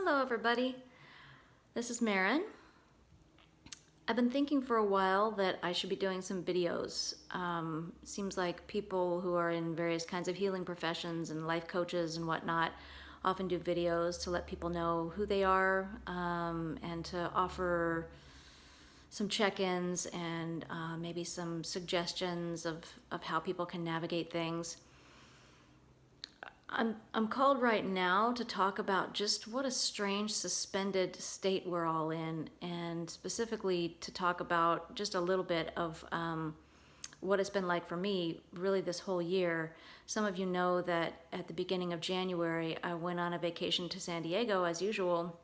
Hello everybody, this is Marin. I've been thinking for a while that I should be doing some videos. Seems like people who are in various kinds of healing professions and life coaches and whatnot often do videos to let people know who they are and to offer some check-ins and maybe some suggestions of how people can navigate things. I'm called right now to talk about just what a strange suspended state we're all in, and specifically to talk about just a little bit of what it's been like for me really this whole year. Some of you know that at the beginning of January I went on a vacation to San Diego as usual,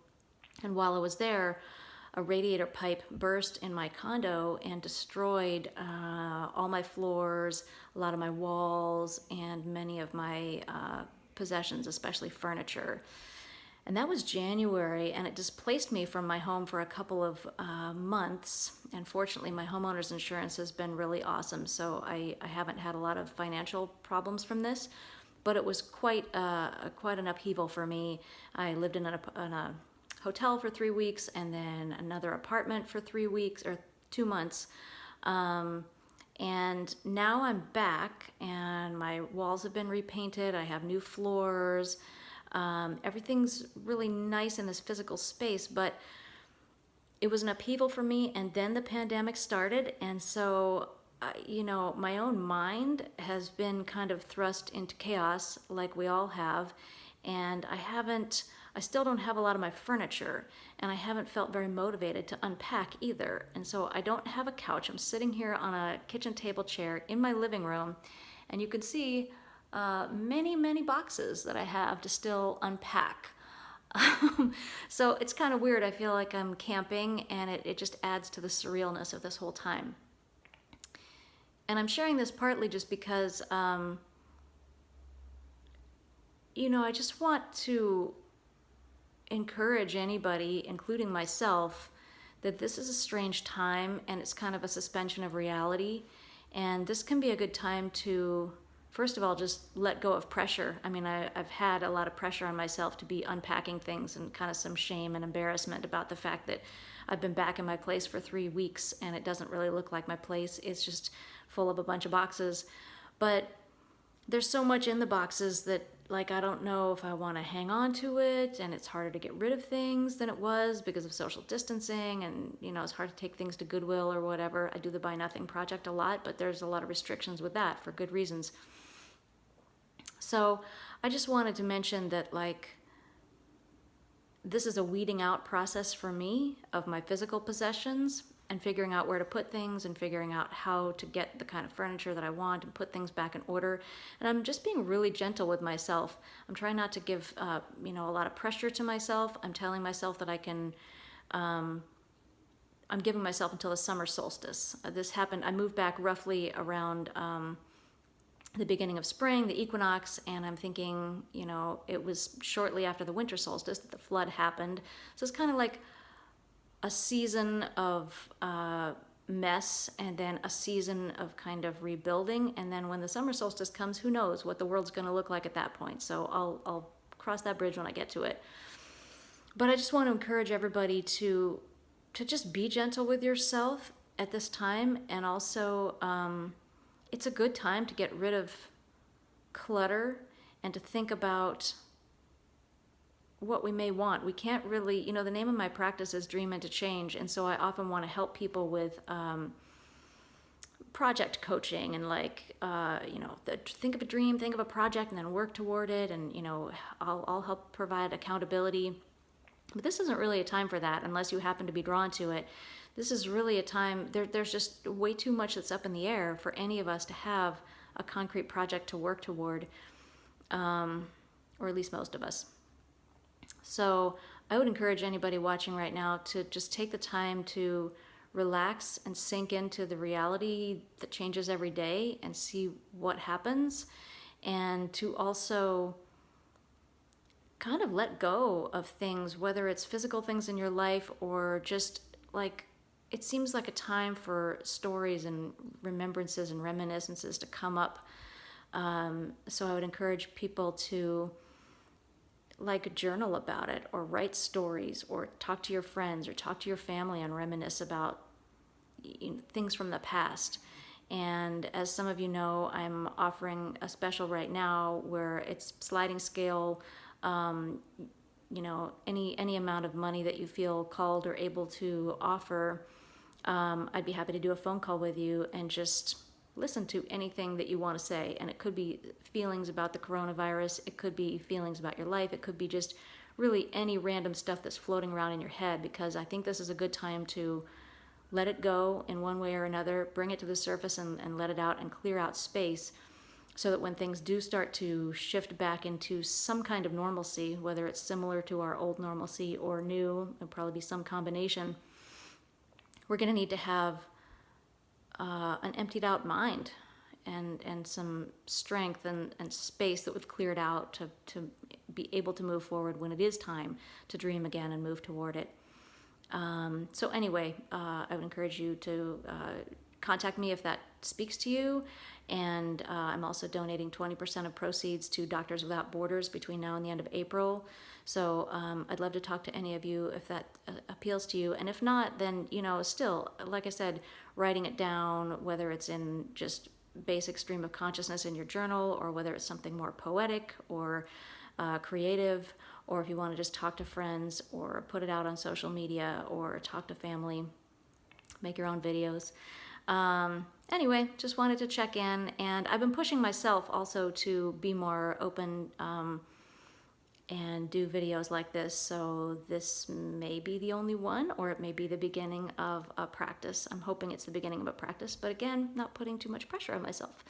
and while I was there a radiator pipe burst in my condo and destroyed all my floors, a lot of my walls, and many of my possessions, especially furniture. And that was January, and it displaced me from my home for a couple of months. And fortunately, my homeowner's insurance has been really awesome, so I haven't had a lot of financial problems from this. But it was quite an upheaval for me. I lived in a hotel for 3 weeks, and then another apartment for 3 weeks or 2 months. And now I'm back, and my walls have been repainted. I have new floors. Everything's really nice in this physical space, but it was an upheaval for me, and then the pandemic started, and so my own mind has been kind of thrust into chaos like we all have, and I still don't have a lot of my furniture, and I haven't felt very motivated to unpack either. And so I don't have a couch. I'm sitting here on a kitchen table chair in my living room, and you can see many boxes that I have to still unpack. So it's kind of weird. I feel like I'm camping, and it just adds to the surrealness of this whole time. And I'm sharing this partly just because, I just want to encourage anybody, including myself, that this is a strange time and it's kind of a suspension of reality. And this can be a good time to, first of all, just let go of pressure. I mean, I've had a lot of pressure on myself to be unpacking things, and kind of some shame and embarrassment about the fact that I've been back in my place for 3 weeks and it doesn't really look like my place. It's just full of a bunch of boxes. But there's so much in the boxes that, like, I don't know if I want to hang on to it, and it's harder to get rid of things than it was because of social distancing, and it's hard to take things to Goodwill or whatever. I do the Buy Nothing Project a lot, but there's a lot of restrictions with that for good reasons. So I just wanted to mention that, like, this is a weeding out process for me of my physical possessions, and figuring out where to put things, and figuring out how to get the kind of furniture that I want and put things back in order. And I'm just being really gentle with myself. I'm trying not to give a lot of pressure to myself. I'm telling myself that I can, I'm giving myself until the summer solstice. This happened, I moved back roughly around the beginning of spring, the equinox, and I'm thinking, it was shortly after the winter solstice that the flood happened. So it's kind of like a season of mess, and then a season of kind of rebuilding, and then when the summer solstice comes, who knows what the world's going to look like at that point. So I'll cross that bridge when I get to it. But I just want to encourage everybody to just be gentle with yourself at this time, and also it's a good time to get rid of clutter and to think about what we may want. We can't really, the name of my practice is Dream into Change, and so I often want to help people with project coaching, and think of a dream, think of a project, and then work toward it, and I'll help provide accountability. But this isn't really a time for that unless you happen to be drawn to it. This is really a time, there's just way too much that's up in the air for any of us to have a concrete project to work toward, or at least most of us. So I would encourage anybody watching right now to just take the time to relax and sink into the reality that changes every day and see what happens, and to also kind of let go of things, whether it's physical things in your life or just like, it seems like a time for stories and remembrances and reminiscences to come up. So I would encourage people to like journal about it, or write stories, or talk to your friends, or talk to your family and reminisce about things from the past. And as some of you know, I'm offering a special right now where it's sliding scale. Any amount of money that you feel called or able to offer, I'd be happy to do a phone call with you and just listen to anything that you want to say. And it could be feelings about the coronavirus, it could be feelings about your life, it could be just really any random stuff that's floating around in your head, because I think this is a good time to let it go in one way or another, bring it to the surface and let it out and clear out space, so that when things do start to shift back into some kind of normalcy, whether it's similar to our old normalcy or new, it'll probably be some combination, we're going to need to have an emptied out mind and some strength and space that we've cleared out to be able to move forward when it is time to dream again and move toward it. So anyway, I would encourage you to contact me if that speaks to you. And I'm also donating 20% of proceeds to Doctors Without Borders between now and the end of April. So I'd love to talk to any of you if that appeals to you. And if not, then, still, like I said, writing it down, whether it's in just basic stream of consciousness in your journal, or whether it's something more poetic or creative, or if you want to just talk to friends or put it out on social media or talk to family, make your own videos. Anyway, just wanted to check in, and I've been pushing myself also to be more open and do videos like this, so this may be the only one, or it may be the beginning of a practice. I'm hoping it's the beginning of a practice, but again, not putting too much pressure on myself.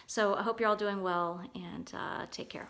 So I hope you're all doing well, and take care.